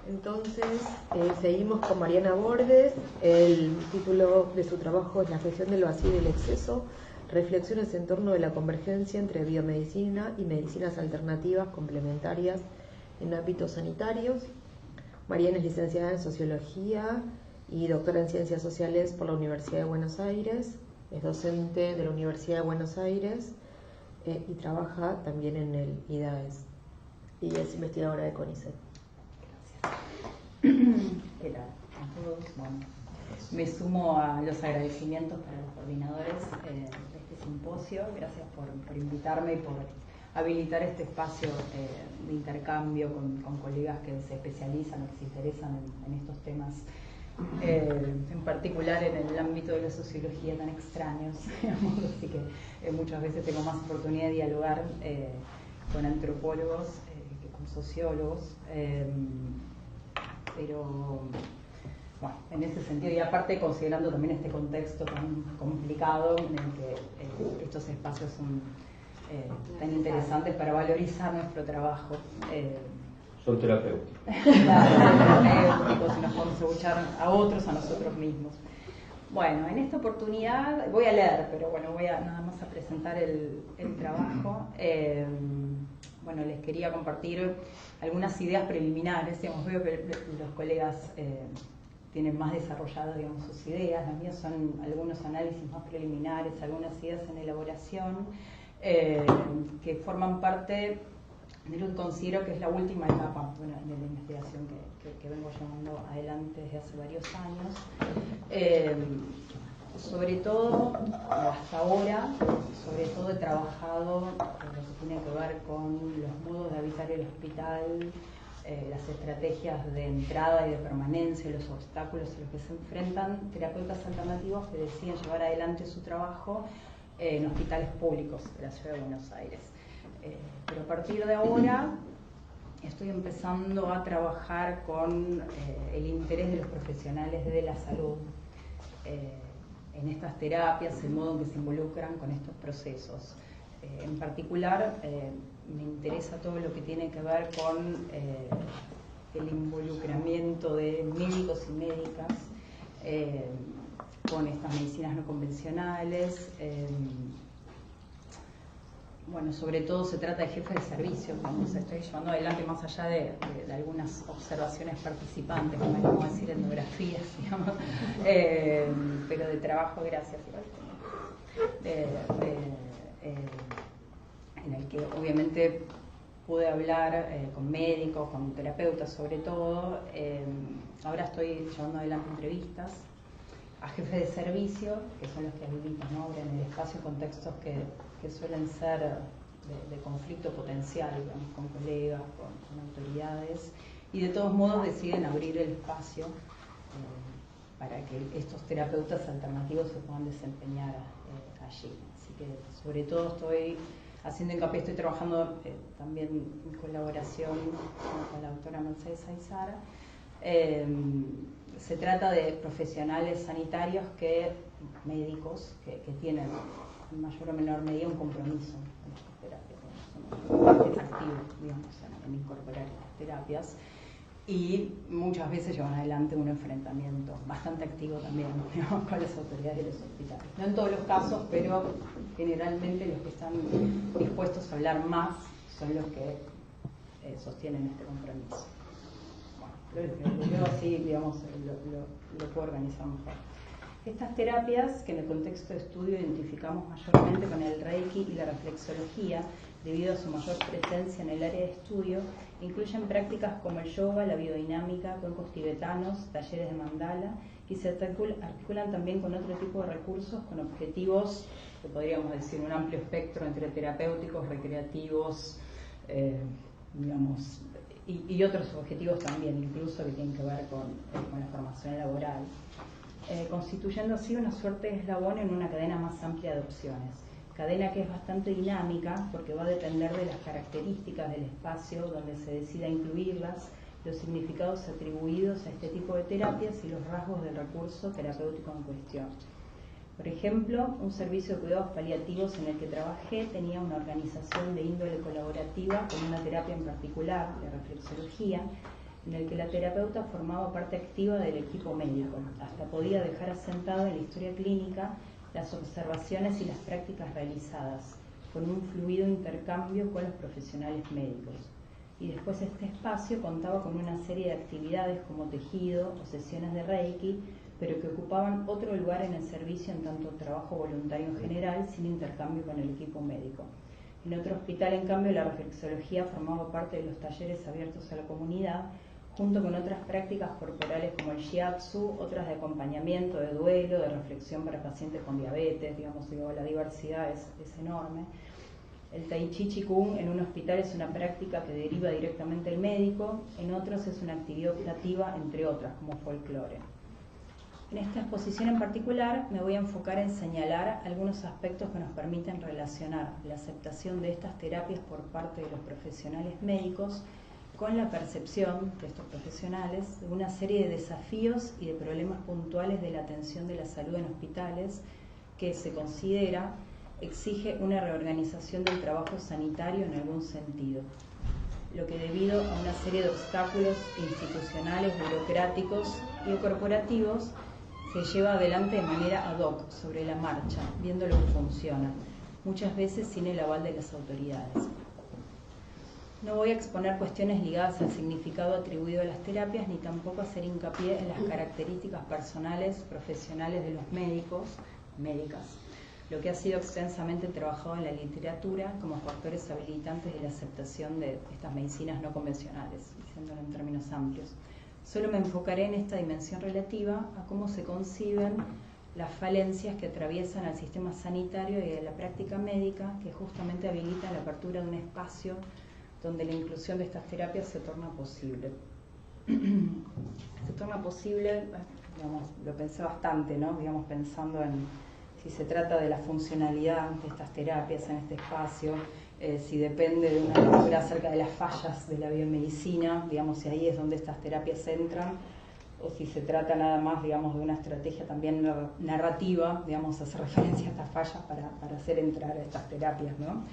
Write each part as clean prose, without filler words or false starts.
Entonces, seguimos con Mariana Bordes. El título de su trabajo es La gestión del vacío y del exceso, reflexiones en torno de la convergencia entre biomedicina y medicinas alternativas complementarias en ámbitos sanitarios. Mariana es licenciada en Sociología y doctora en Ciencias Sociales por la Universidad de Buenos Aires. Es docente de la Universidad de Buenos Aires y trabaja también en el IDAES. Y es investigadora de CONICET. ¿Qué tal a todos? Bueno, me sumo a los agradecimientos para los coordinadores de este simposio. Gracias por invitarme y por habilitar este espacio de intercambio con colegas que se especializan o que se interesan en estos temas, en particular en el ámbito de la sociología tan extraños, digamos, así que muchas veces tengo más oportunidad de dialogar con antropólogos que con sociólogos. Pero bueno, en ese sentido, y aparte considerando también este contexto tan complicado en el que estos espacios son tan interesantes para valorizar nuestro trabajo. Son terapéuticos. Terapéuticos, y nos podemos escuchar a otros, a nosotros mismos. Bueno, en esta oportunidad voy a leer, pero bueno, voy a nada más a presentar el trabajo. Bueno, les quería compartir algunas ideas preliminares. Digamos, veo que los colegas tienen más desarrolladas, digamos, sus ideas. Las mías son algunos análisis más preliminares, algunas ideas en elaboración que forman parte de lo que considero que es la última etapa, bueno, de la investigación que vengo llevando adelante desde hace varios años. Sobre todo, hasta ahora, sobre todo he trabajado en lo que tiene que ver con los modos de habitar el hospital, las estrategias de entrada y de permanencia, los obstáculos a los que se enfrentan terapeutas alternativos que deciden llevar adelante su trabajo en hospitales públicos de la Ciudad de Buenos Aires. Pero a partir de ahora estoy empezando a trabajar con el interés de los profesionales de la salud en estas terapias, el modo en que se involucran con estos procesos. En particular, me interesa todo lo que tiene que ver con el involucramiento de médicos y médicas con estas medicinas no convencionales. Bueno, sobre todo se trata de jefes de servicio, como se estoy llevando adelante más allá de algunas observaciones participantes, como vamos a decir, etnografías, digamos, pero de trabajo, gracias, en el que obviamente pude hablar con médicos, con terapeutas sobre todo. Ahora estoy llevando adelante entrevistas a jefes de servicio, que son los que habilitan, ¿no?, ahora en el espacio contextos que suelen ser de conflicto potencial, digamos, con colegas, con autoridades, y de todos modos deciden abrir el espacio para que estos terapeutas alternativos se puedan desempeñar allí. Así que sobre todo estoy haciendo hincapié, estoy trabajando también en colaboración con la doctora Mercedes Aizara. Se trata de profesionales sanitarios médicos que tienen en mayor o menor medida un compromiso con estas terapias, es activo, digamos, en incorporar estas terapias, y muchas veces llevan adelante un enfrentamiento bastante activo también, digamos, con las autoridades de los hospitales. No en todos los casos, pero generalmente los que están dispuestos a hablar más son los que sostienen este compromiso. Yo así, digamos, lo puedo organizar mejor. Estas terapias, que en el contexto de estudio identificamos mayormente con el Reiki y la reflexología, debido a su mayor presencia en el área de estudio, incluyen prácticas como el yoga, la biodinámica, cuencos tibetanos, talleres de mandala, y se articulan también con otro tipo de recursos con objetivos, que podríamos decir, un amplio espectro entre terapéuticos, recreativos, digamos, y otros objetivos también, incluso que tienen que ver con la formación laboral, constituyendo así una suerte de eslabón en una cadena más amplia de opciones. Cadena que es bastante dinámica porque va a depender de las características del espacio donde se decida incluirlas, los significados atribuidos a este tipo de terapias y los rasgos del recurso terapéutico en cuestión. Por ejemplo, un servicio de cuidados paliativos en el que trabajé tenía una organización de índole colaborativa con una terapia en particular, de reflexología, en el que la terapeuta formaba parte activa del equipo médico. Hasta podía dejar asentado en la historia clínica las observaciones y las prácticas realizadas, con un fluido intercambio con los profesionales médicos. Y después este espacio contaba con una serie de actividades como tejido o sesiones de Reiki, pero que ocupaban otro lugar en el servicio en tanto trabajo voluntario en general, sin intercambio con el equipo médico. En otro hospital, en cambio, la reflexología formaba parte de los talleres abiertos a la comunidad, junto con otras prácticas corporales como el shiatsu, otras de acompañamiento, de duelo, de reflexión para pacientes con diabetes, digamos, la diversidad es enorme. El Tai Chi Chi Kung en un hospital es una práctica que deriva directamente del médico, en otros es una actividad optativa, entre otras, como folclore. En esta exposición en particular me voy a enfocar en señalar algunos aspectos que nos permiten relacionar la aceptación de estas terapias por parte de los profesionales médicos con la percepción de estos profesionales de una serie de desafíos y de problemas puntuales de la atención de la salud en hospitales que se considera exige una reorganización del trabajo sanitario en algún sentido, lo que debido a una serie de obstáculos institucionales, burocráticos y corporativos se lleva adelante de manera ad hoc, sobre la marcha, viendo lo que funciona, muchas veces sin el aval de las autoridades. No voy a exponer cuestiones ligadas al significado atribuido a las terapias, ni tampoco hacer hincapié en las características personales, profesionales de los médicos, médicas, lo que ha sido extensamente trabajado en la literatura como factores habilitantes de la aceptación de estas medicinas no convencionales, diciéndolo en términos amplios. Solo me enfocaré en esta dimensión relativa a cómo se conciben las falencias que atraviesan al sistema sanitario y a la práctica médica, que justamente habilitan la apertura de un espacio donde la inclusión de estas terapias se torna posible. Se torna posible, digamos, lo pensé bastante, ¿no? Digamos, pensando en si se trata de la funcionalidad de estas terapias en este espacio, si depende de una lectura acerca de las fallas de la biomedicina, digamos, si ahí es donde estas terapias entran, o si se trata nada más, digamos, de una estrategia también narrativa, digamos, hacer referencia a estas fallas para hacer entrar a estas terapias, ¿no?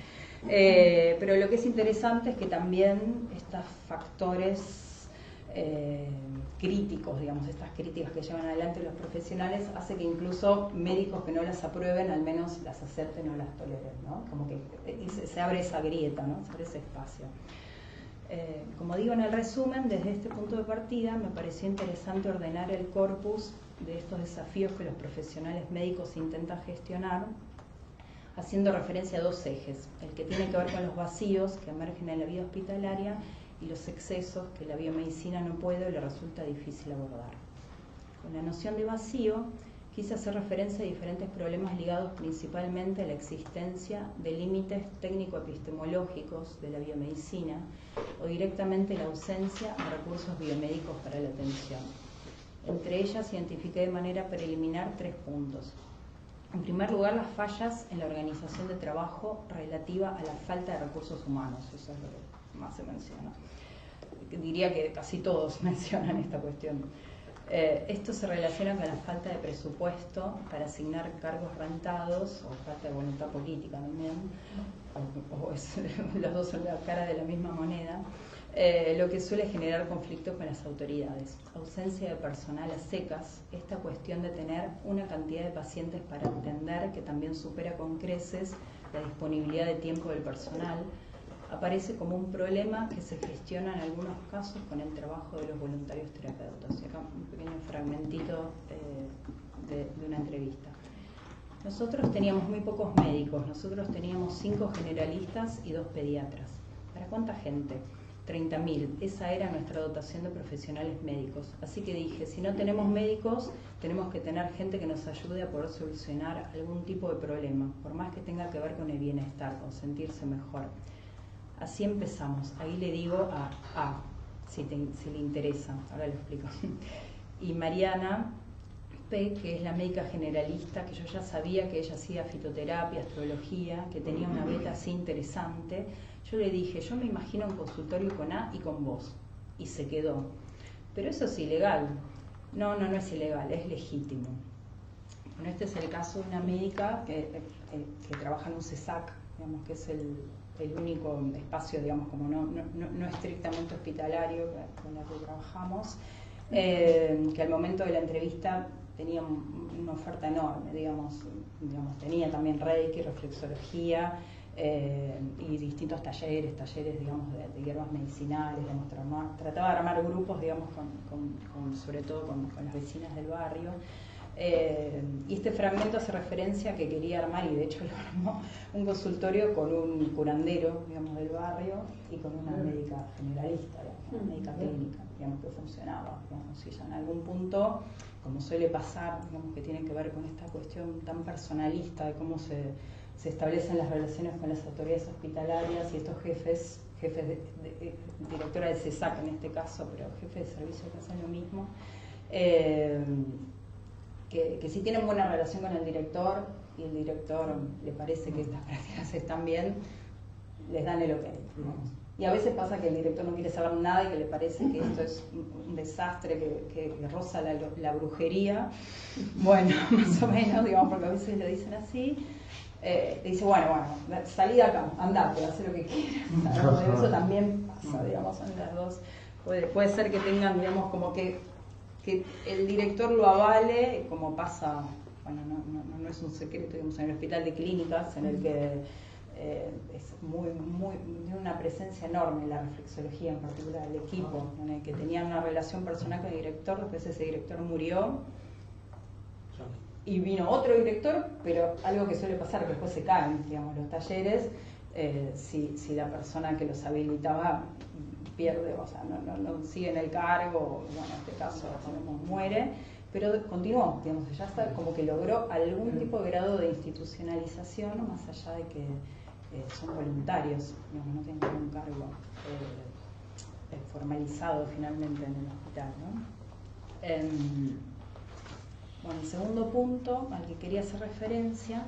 Pero lo que es interesante es que también estos factores críticos, digamos, estas críticas que llevan adelante los profesionales, hace que incluso médicos que no las aprueben, al menos las acepten o las toleren, ¿no? Como que se abre esa grieta, ¿no? Se abre ese espacio. Como digo en el resumen, desde este punto de partida me pareció interesante ordenar el corpus de estos desafíos que los profesionales médicos intentan gestionar, haciendo referencia a dos ejes: el que tiene que ver con los vacíos que emergen en la vida hospitalaria y los excesos que la biomedicina no puede o le resulta difícil abordar. Con la noción de vacío quise hacer referencia a diferentes problemas ligados principalmente a la existencia de límites técnico-epistemológicos de la biomedicina o directamente la ausencia de recursos biomédicos para la atención. Entre ellas identifiqué de manera preliminar 3 puntos. En primer lugar, las fallas en la organización de trabajo relativa a la falta de recursos humanos, eso es lo que más se menciona. Diría que casi todos mencionan esta cuestión. Esto se relaciona con la falta de presupuesto para asignar cargos rentados, o falta de voluntad política también, los dos son la cara de la misma moneda, lo que suele generar conflictos con las autoridades. Ausencia de personal a secas, esta cuestión de tener una cantidad de pacientes para atender que también supera con creces la disponibilidad de tiempo del personal, aparece como un problema que se gestiona en algunos casos con el trabajo de los voluntarios terapeutas. Y acá un pequeño fragmentito de una entrevista. Nosotros teníamos muy pocos médicos, nosotros teníamos 5 generalistas y 2 pediatras. ¿Para cuánta gente? 30.000. Esa era nuestra dotación de profesionales médicos. Así que dije, si no tenemos médicos, tenemos que tener gente que nos ayude a poder solucionar algún tipo de problema, por más que tenga que ver con el bienestar, con sentirse mejor. Así empezamos. Ahí le digo a si le interesa, ahora lo explico. Y Mariana P., que es la médica generalista, que yo ya sabía que ella hacía fitoterapia, astrología, que tenía una beta así interesante, yo le dije, yo me imagino un consultorio con A y con vos. Y se quedó. Pero eso es ilegal. No es ilegal, es legítimo. Bueno, este es el caso de una médica que trabaja en un CESAC, digamos que es el único espacio, digamos, como no estrictamente hospitalario con el que trabajamos, que al momento de la entrevista tenía una oferta enorme, digamos, tenía también Reiki, reflexología y distintos talleres, digamos, de hierbas medicinales, digamos, trataba de armar grupos, digamos, sobre todo con las vecinas del barrio. Y este fragmento hace referencia a que quería armar, y de hecho lo armó, un consultorio con un curandero, digamos, del barrio y con una médica generalista, digamos, una médica clínica, digamos, que funcionaba, digamos, y ya en algún punto, como suele pasar, digamos, que tiene que ver con esta cuestión tan personalista de cómo se establecen las relaciones con las autoridades hospitalarias y estos jefes directora del CESAC en este caso, pero jefes de servicio que hacen lo mismo, que si tienen buena relación con el director y el director le parece que estas prácticas están bien, les dan el ok, digamos. Y a veces pasa que el director no quiere saber nada y que le parece que esto es un desastre, que roza la brujería. Bueno, más o menos, digamos, porque a veces lo dicen así. Le dice, bueno, salí de acá, andate, haz lo que quieras. Eso también pasa, digamos, en las dos. Puede ser que tengan, digamos, como que el director lo avale, como pasa, bueno, no es un secreto, digamos, en el hospital de clínicas, en el que es tiene una presencia enorme la reflexología, en particular el equipo, en el que tenían una relación personal con el director, después ese director murió y vino otro director, pero algo que suele pasar, que después se caen, digamos, los talleres, si la persona que los habilitaba pierde, o sea, no sigue en el cargo, bueno, en este caso muere, pero continuó, digamos, ya está, como que logró algún tipo de grado de institucionalización, más allá de que son voluntarios, digamos, no tienen ningún cargo formalizado finalmente en el hospital, ¿no? Bueno, el segundo punto al que quería hacer referencia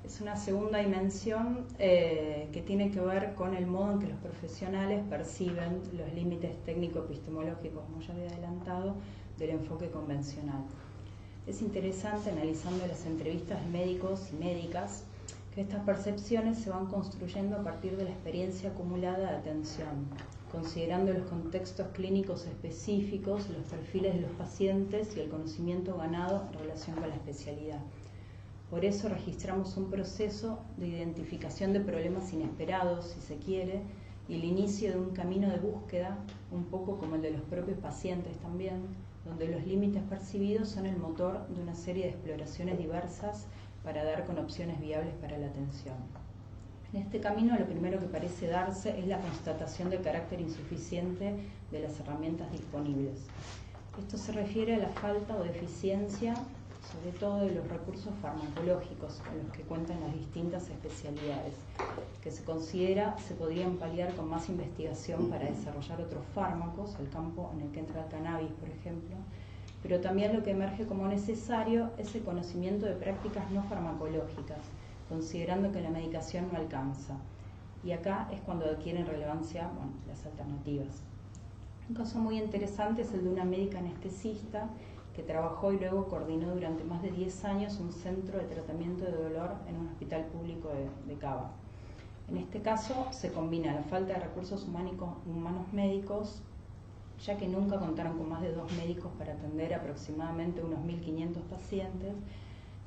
es una segunda dimensión que tiene que ver con el modo en que los profesionales perciben los límites técnico-epistemológicos, como ya había adelantado, del enfoque convencional. Es interesante, analizando las entrevistas de médicos y médicas, que estas percepciones se van construyendo a partir de la experiencia acumulada de atención, considerando los contextos clínicos específicos, los perfiles de los pacientes y el conocimiento ganado en relación con la especialidad. Por eso registramos un proceso de identificación de problemas inesperados, si se quiere, y el inicio de un camino de búsqueda, un poco como el de los propios pacientes también, donde los límites percibidos son el motor de una serie de exploraciones diversas para dar con opciones viables para la atención. En este camino lo primero que parece darse es la constatación del carácter insuficiente de las herramientas disponibles. Esto se refiere a la falta o deficiencia, sobre todo de los recursos farmacológicos con los que cuentan las distintas especialidades, que se considera se podrían paliar con más investigación para desarrollar otros fármacos, el campo en el que entra el cannabis, por ejemplo, pero también lo que emerge como necesario es el conocimiento de prácticas no farmacológicas, considerando que la medicación no alcanza. Y acá es cuando adquieren relevancia, bueno, las alternativas. Un caso muy interesante es el de una médica anestesista que trabajó y luego coordinó durante más de 10 años un centro de tratamiento de dolor en un hospital público de Cava. En este caso se combina la falta de recursos humanos médicos, ya que nunca contaron con más de 2 médicos para atender aproximadamente unos 1.500 pacientes,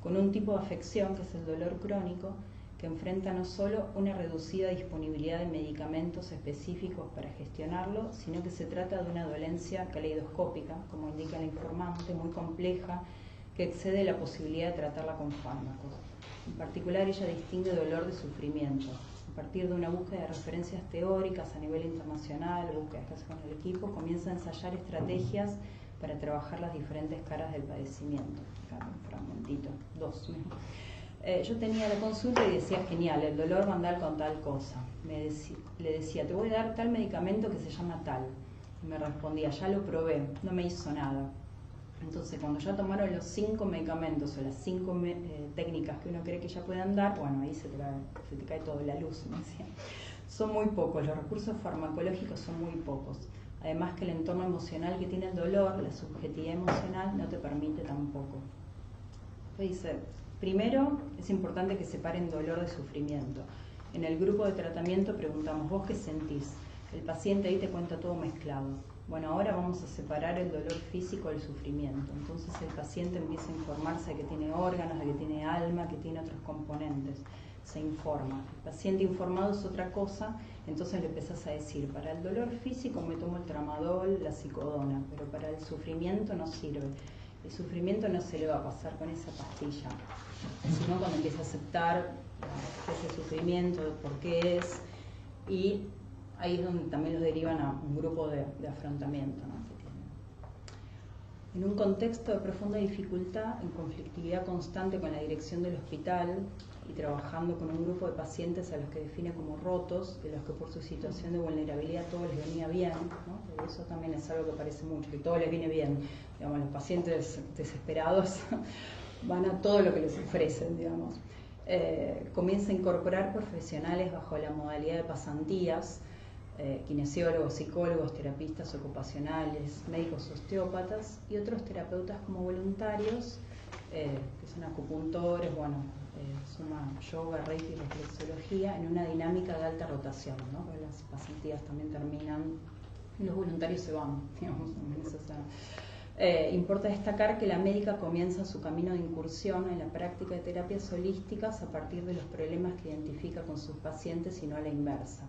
con un tipo de afección que es el dolor crónico, que enfrenta no solo una reducida disponibilidad de medicamentos específicos para gestionarlo, sino que se trata de una dolencia caleidoscópica, como indica el informante, muy compleja, que excede la posibilidad de tratarla con fármacos. En particular, ella distingue dolor de sufrimiento. A partir de una búsqueda de referencias teóricas a nivel internacional, búsquedas que hace con el equipo, comienza a ensayar estrategias para trabajar las diferentes caras del padecimiento. Acá un fragmentito, 2. Yo tenía la consulta y decía, genial, el dolor va a andar con tal cosa. Le decía, te voy a dar tal medicamento que se llama tal. Y me respondía, ya lo probé, no me hizo nada. Entonces, cuando ya tomaron los 5 medicamentos o las 5 técnicas que uno cree que ya pueden dar, bueno, ahí se te cae todo, la luz, me decía. Son muy pocos, los recursos farmacológicos son muy pocos. Además que el entorno emocional que tiene el dolor, la subjetividad emocional, no te permite tampoco. Dice, primero, es importante que separen dolor de sufrimiento. En el grupo de tratamiento preguntamos, ¿vos qué sentís? El paciente ahí te cuenta todo mezclado. Bueno, ahora vamos a separar el dolor físico del sufrimiento. Entonces el paciente empieza a informarse de que tiene órganos, de que tiene alma, que tiene otros componentes. Se informa. El paciente informado es otra cosa, entonces le empezás a decir, para el dolor físico me tomo el tramadol, la psicodona, pero para el sufrimiento no sirve. El sufrimiento no se le va a pasar con esa pastilla, sino cuando empieza a aceptar ese sufrimiento, por qué es, y ahí es donde también los derivan a un grupo de afrontamiento, ¿no? En un contexto de profunda dificultad, en conflictividad constante con la dirección del hospital y trabajando con un grupo de pacientes a los que define como rotos, de los que por su situación de vulnerabilidad todo les venía bien, ¿no? Pero eso también es algo que parece mucho, que todo les viene bien. Digamos, los pacientes desesperados van a todo lo que les ofrecen, digamos. Comienza a incorporar profesionales bajo la modalidad de pasantías, kinesiólogos, psicólogos, terapistas ocupacionales, médicos osteópatas y otros terapeutas como voluntarios, que son acupuntores, suma yoga, reiki y reflexología en una dinámica de alta rotación, ¿no? Porque las pasantías también terminan y los voluntarios se van, digamos, importa destacar que la médica comienza su camino de incursión en la práctica de terapias holísticas a partir de los problemas que identifica con sus pacientes y no a la inversa.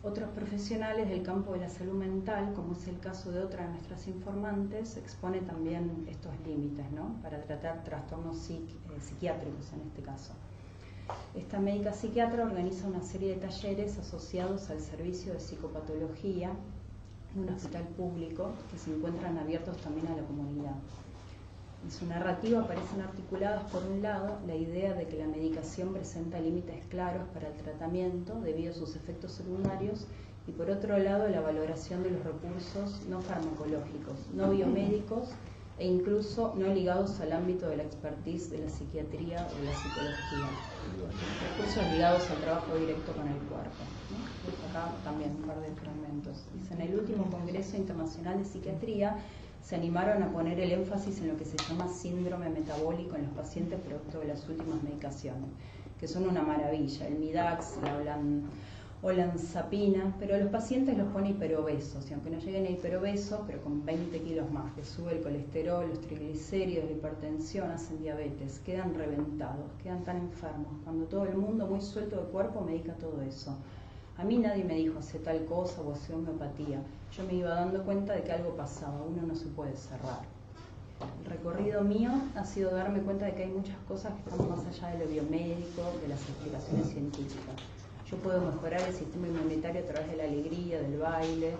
Otros profesionales del campo de la salud mental, como es el caso de otra de nuestras informantes, expone también estos límites, ¿no? Para tratar trastornos psiquiátricos en este caso. Esta médica psiquiatra organiza una serie de talleres asociados al servicio de psicopatología de un hospital público que se encuentran abiertos también a la comunidad. En su narrativa aparecen articuladas, por un lado, la idea de que la medicación presenta límites claros para el tratamiento debido a sus efectos secundarios y, por otro lado, la valoración de los recursos no farmacológicos, no biomédicos e incluso no ligados al ámbito de la expertise de la psiquiatría o de la psicología. Recursos ligados al trabajo directo con el cuerpo, ¿no? Pues acá también un par de fragmentos. Dice, en el último Congreso Internacional de Psiquiatría se animaron a poner el énfasis en lo que se llama síndrome metabólico en los pacientes producto de las últimas medicaciones, que son una maravilla, el Midax, la olanzapina, pero los pacientes los pone hiperobesos, y aunque no lleguen a hiperobesos, pero con 20 kilos más, que sube el colesterol, los triglicéridos, la hipertensión, hacen diabetes, quedan reventados, quedan tan enfermos, cuando todo el mundo muy suelto de cuerpo medica todo eso. A mí nadie me dijo, hace tal cosa o hace homeopatía. Yo me iba dando cuenta de que algo pasaba, uno no se puede cerrar. El recorrido mío ha sido darme cuenta de que hay muchas cosas que están más allá de lo biomédico, de las explicaciones científicas. Yo puedo mejorar el sistema inmunitario a través de la alegría, del baile,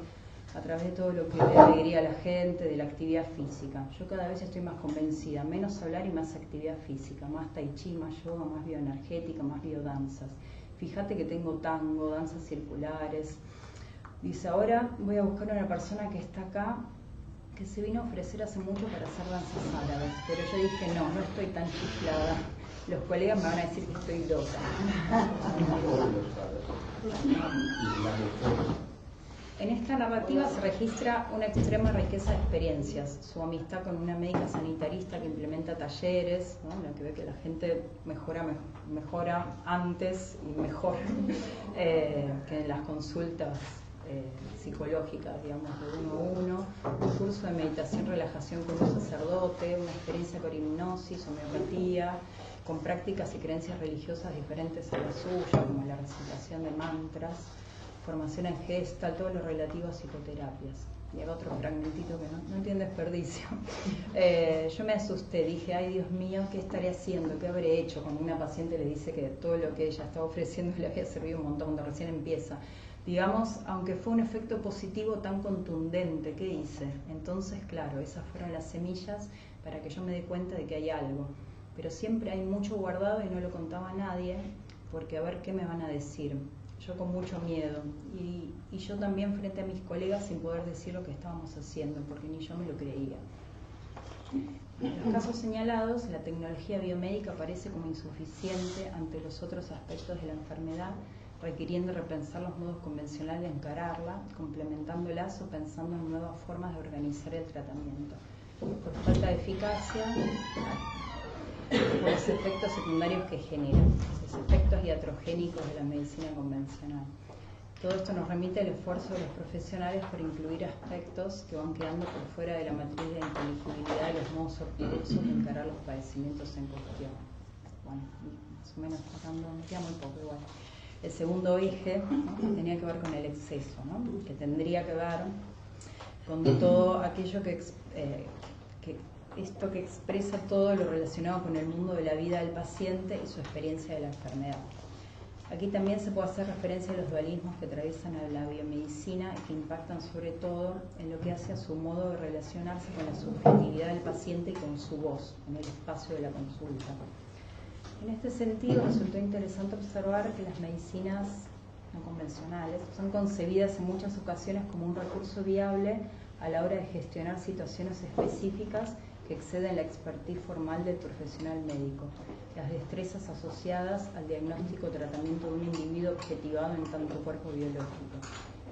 a través de todo lo que le da alegría a la gente, de la actividad física. Yo cada vez estoy más convencida, menos hablar y más actividad física, más tai chi, más yoga, más bioenergética, más biodanzas. Fíjate que tengo tango, danzas circulares. Dice, ahora voy a buscar una persona que está acá, que se vino a ofrecer hace mucho para hacer danzas árabes, pero yo dije, no estoy tan chiflada. Los colegas me van a decir que estoy loca. En esta narrativa se registra una extrema riqueza de experiencias, su amistad con una médica sanitarista que implementa talleres, ¿no? En la que ve que la gente mejora antes y mejor que en las consultas psicológicas, digamos, de uno a uno, un curso de meditación, relajación con un sacerdote, una experiencia con hipnosis, homeopatía, con prácticas y creencias religiosas diferentes a la suya, como la recitación de mantras, formación en Gestalt, todo lo relativo a psicoterapias. Y hago otro fragmentito que no tiene desperdicio. Yo me asusté, dije, ay Dios mío, ¿qué estaré haciendo? ¿Qué habré hecho? Cuando una paciente le dice que todo lo que ella estaba ofreciendo le había servido un montón cuando recién empieza. Digamos, aunque fue un efecto positivo tan contundente, ¿qué hice? Entonces, claro, esas fueron las semillas para que yo me dé cuenta de que hay algo. Pero siempre hay mucho guardado y no lo contaba a nadie, porque a ver qué me van a decir. Yo con mucho miedo y yo también frente a mis colegas sin poder decir lo que estábamos haciendo, porque ni yo me lo creía. En los casos señalados, la tecnología biomédica parece como insuficiente ante los otros aspectos de la enfermedad, requiriendo repensar los modos convencionales de encararla, complementándolas o pensando en nuevas formas de organizar el tratamiento. Por falta de eficacia, por los efectos secundarios que generan, los efectos iatrogénicos de la medicina convencional. Todo esto nos remite al esfuerzo de los profesionales por incluir aspectos que van quedando por fuera de la matriz de inteligibilidad de los modos ortodoxos de encarar los padecimientos en cuestión. Bueno, más o menos tratando, me queda muy poco igual. El segundo eje, ¿no?, tenía que ver con el exceso, ¿no?, que tendría que ver con todo aquello que expresa todo lo relacionado con el mundo de la vida del paciente y su experiencia de la enfermedad. Aquí también se puede hacer referencia a los dualismos que atraviesan a la biomedicina y que impactan sobre todo en lo que hace a su modo de relacionarse con la subjetividad del paciente y con su voz en el espacio de la consulta. En este sentido, resultó interesante observar que las medicinas no convencionales son concebidas en muchas ocasiones como un recurso viable a la hora de gestionar situaciones específicas que exceden la expertise formal del profesional médico, las destrezas asociadas al diagnóstico o tratamiento de un individuo objetivado en tanto cuerpo biológico,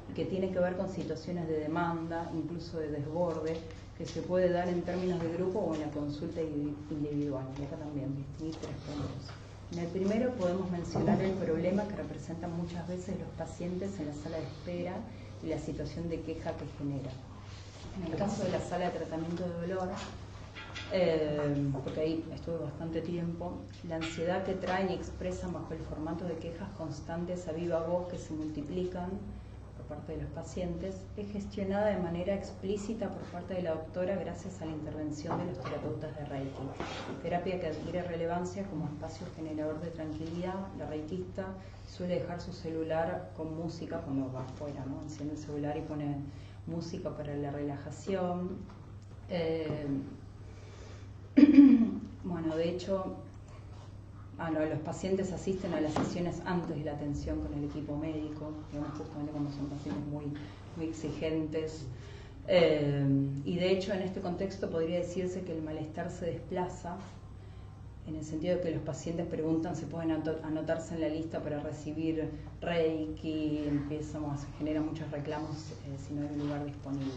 y que tiene que ver con situaciones de demanda, incluso de desborde, que se puede dar en términos de grupo o en la consulta individual. Y acá también distinguir 3 puntos. En el primero podemos mencionar el problema que representan muchas veces los pacientes en la sala de espera y la situación de queja que genera. En el caso de la sala de tratamiento de dolor, porque ahí estuve bastante tiempo, la ansiedad que traen y expresan bajo el formato de quejas constantes a viva voz que se multiplican por parte de los pacientes, es gestionada de manera explícita por parte de la doctora gracias a la intervención de los terapeutas de Reiki, terapia que adquiere relevancia como espacio generador de tranquilidad. La reikista suele dejar su celular con música cuando va afuera, ¿no?, enciende el celular y pone música para la relajación. Bueno, de hecho, los pacientes asisten a las sesiones antes de la atención con el equipo médico, digamos, justamente cuando son pacientes muy exigentes. Y de hecho, en este contexto podría decirse que el malestar se desplaza, en el sentido de que los pacientes preguntan si pueden anotarse en la lista para recibir Reiki, se generan muchos reclamos si no hay un lugar disponible.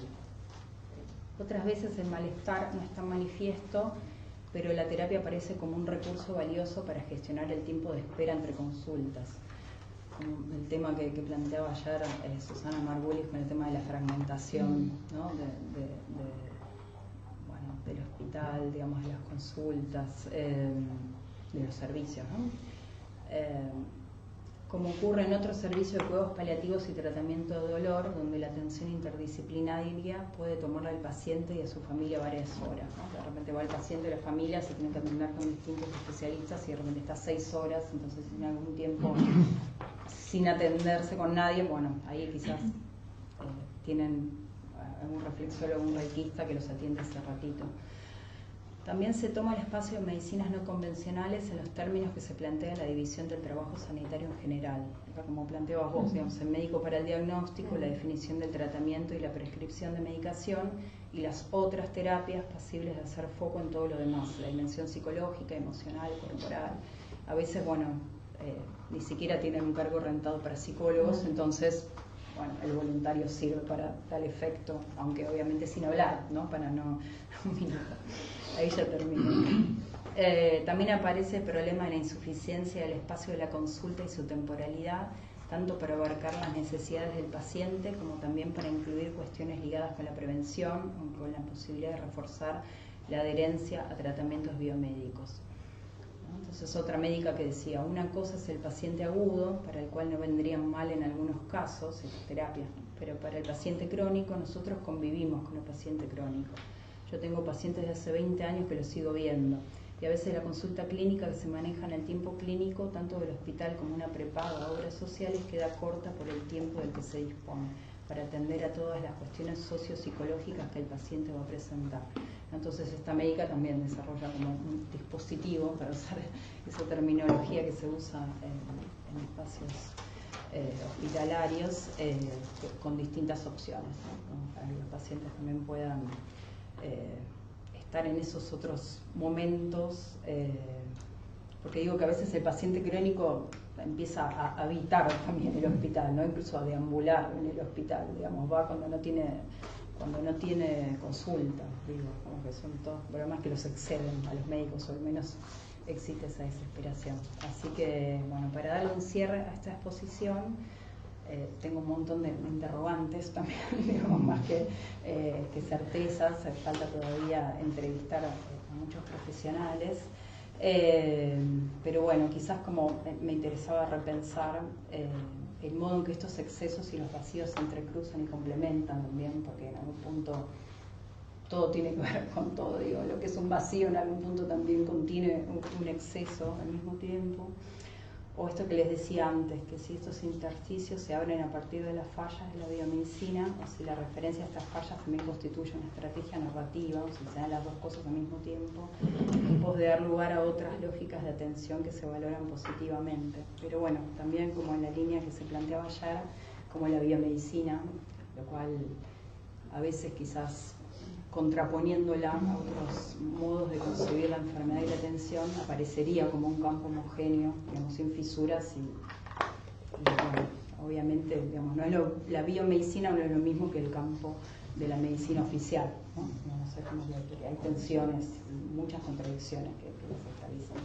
Otras veces el malestar no está manifiesto, pero la terapia aparece como un recurso valioso para gestionar el tiempo de espera entre consultas. Como el tema que planteaba ayer Susana Margulis con el tema de la fragmentación, ¿no?, del hospital, digamos, de las consultas, de los servicios, ¿no? Como ocurre en otros servicios de cuidados paliativos y tratamiento de dolor, donde la atención interdisciplinaria puede tomarla al paciente y a su familia varias horas, ¿no? De repente va el paciente y la familia, se tienen que atender con distintos especialistas y de repente está 6 horas, entonces en algún tiempo sin atenderse con nadie, bueno, ahí quizás tienen algún reflexólogo, un reikista que los atiende ese ratito. También se toma el espacio de medicinas no convencionales en los términos que se plantea en la división del trabajo sanitario en general. Acá, como planteabas vos, digamos, el médico para el diagnóstico, la definición del tratamiento y la prescripción de medicación, y las otras terapias pasibles de hacer foco en todo lo demás, la dimensión psicológica, emocional, corporal. A veces, ni siquiera tienen un cargo rentado para psicólogos, entonces, el voluntario sirve para tal efecto, aunque obviamente sin hablar, ¿no? Para no... Ahí ya termino. También aparece el problema de la insuficiencia del espacio de la consulta y su temporalidad, tanto para abarcar las necesidades del paciente como también para incluir cuestiones ligadas con la prevención o con la posibilidad de reforzar la adherencia a tratamientos biomédicos. Entonces, otra médica que decía, una cosa es el paciente agudo, para el cual no vendrían mal en algunos casos estas terapias, pero para el paciente crónico nosotros convivimos con el paciente crónico. Yo tengo pacientes de hace 20 años que los sigo viendo, y a veces la consulta clínica que se maneja en el tiempo clínico, tanto del hospital como una prepaga, obras sociales, queda corta por el tiempo del que se dispone, para atender a todas las cuestiones sociopsicológicas que el paciente va a presentar. Entonces esta médica también desarrolla como un dispositivo, para usar esa terminología que se usa en espacios hospitalarios, con distintas opciones, ¿no? Para que los pacientes también puedan estar en esos otros momentos, porque digo que a veces el paciente crónico empieza a habitar también el hospital, ¿no? Incluso a deambular en el hospital, digamos, va cuando no tiene consulta, digo, como que son todos problemas que los exceden a los médicos, o al menos existe esa desesperación. Así que, bueno, para darle un cierre a esta exposición, tengo un montón de interrogantes también, digamos, más que certezas. Falta todavía entrevistar a muchos profesionales. Pero bueno, quizás como me interesaba repensar el modo en que estos excesos y los vacíos se entrecruzan y complementan también, porque en algún punto todo tiene que ver con todo, digo, lo que es un vacío en algún punto también contiene un exceso al mismo tiempo. O esto que les decía antes, que si estos intersticios se abren a partir de las fallas de la biomedicina, o si la referencia a estas fallas también constituye una estrategia narrativa, o si se dan las dos cosas al mismo tiempo, en pos de dar lugar a otras lógicas de atención que se valoran positivamente. Pero bueno, también como en la línea que se planteaba ayer, como la biomedicina, lo cual a veces quizás contraponiéndola a otros modos de concebir la enfermedad y la atención, aparecería como un campo homogéneo, digamos, sin fisuras y bueno, obviamente, digamos, no es la biomedicina no es lo mismo que el campo de la medicina oficial, ¿no? No sé, como que hay tensiones, muchas contradicciones que las estabilizan.